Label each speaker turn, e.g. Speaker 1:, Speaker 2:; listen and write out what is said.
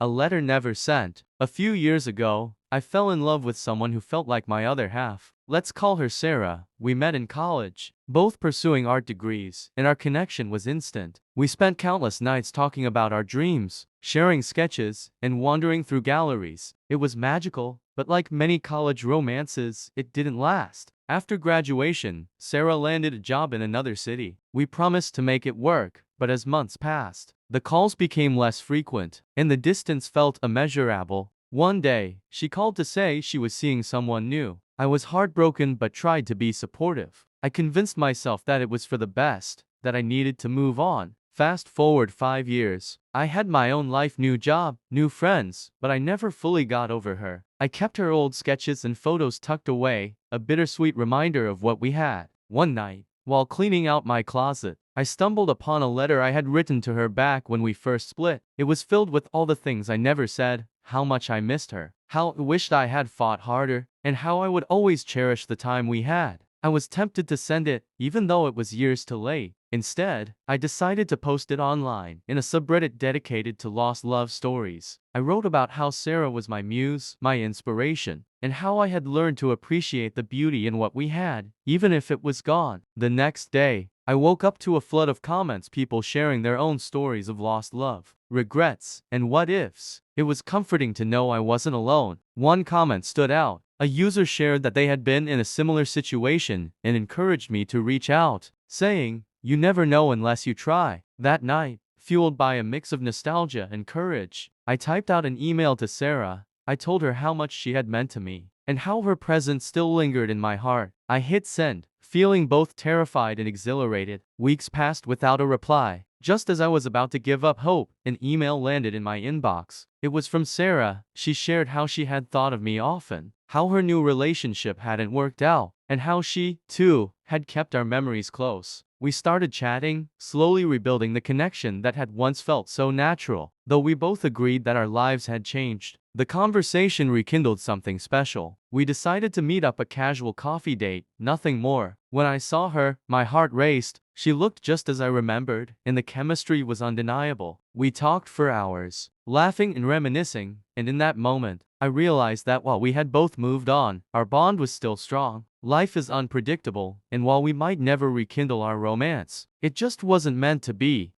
Speaker 1: A letter never sent. A few years ago, I fell in love with someone who felt like my other half. Let's call her Sarah. We met in college, both pursuing art degrees, and our connection was instant. We spent countless nights talking about our dreams, sharing sketches, and wandering through galleries. It was magical, but like many college romances, it didn't last. After graduation, Sarah landed a job in another city. We promised to make it work, but as months passed, the calls became less frequent, and the distance felt immeasurable. One day, she called to say she was seeing someone new. I was heartbroken but tried to be supportive. I convinced myself that it was for the best, that I needed to move on. Fast forward 5 years. I had my own life, new job, new friends, but I never fully got over her. I kept her old sketches and photos tucked away, a bittersweet reminder of what we had. One night, while cleaning out my closet, I stumbled upon a letter I had written to her back when we first split. It was filled with all the things I never said, how much I missed her, how I wished I had fought harder, and how I would always cherish the time we had. I was tempted to send it, even though it was years too late. Instead, I decided to post it online, in a subreddit dedicated to lost love stories. I wrote about how Sarah was my muse, my inspiration, and how I had learned to appreciate the beauty in what we had, even if it was gone. The next day, I woke up to a flood of comments, people sharing their own stories of lost love, regrets, and what-ifs. It was comforting to know I wasn't alone. One comment stood out. A user shared that they had been in a similar situation and encouraged me to reach out, saying, "You never know unless you try." That night, fueled by a mix of nostalgia and courage, I typed out an email to Sarah. I told her how much she had meant to me, and how her presence still lingered in my heart. I hit send, feeling both terrified and exhilarated. Weeks passed without a reply. Just as I was about to give up hope, an email landed in my inbox. It was from Sarah. She shared how she had thought of me often, how her new relationship hadn't worked out, and how she, too, had kept our memories close. We started chatting, slowly rebuilding the connection that had once felt so natural. Though we both agreed that our lives had changed, the conversation rekindled something special. We decided to meet up, a casual coffee date, nothing more. When I saw her, my heart raced. She looked just as I remembered, and the chemistry was undeniable. We talked for hours, laughing and reminiscing, and in that moment, I realized that while we had both moved on, our bond was still strong. Life is unpredictable, and while we might never rekindle our romance, it just wasn't meant to be.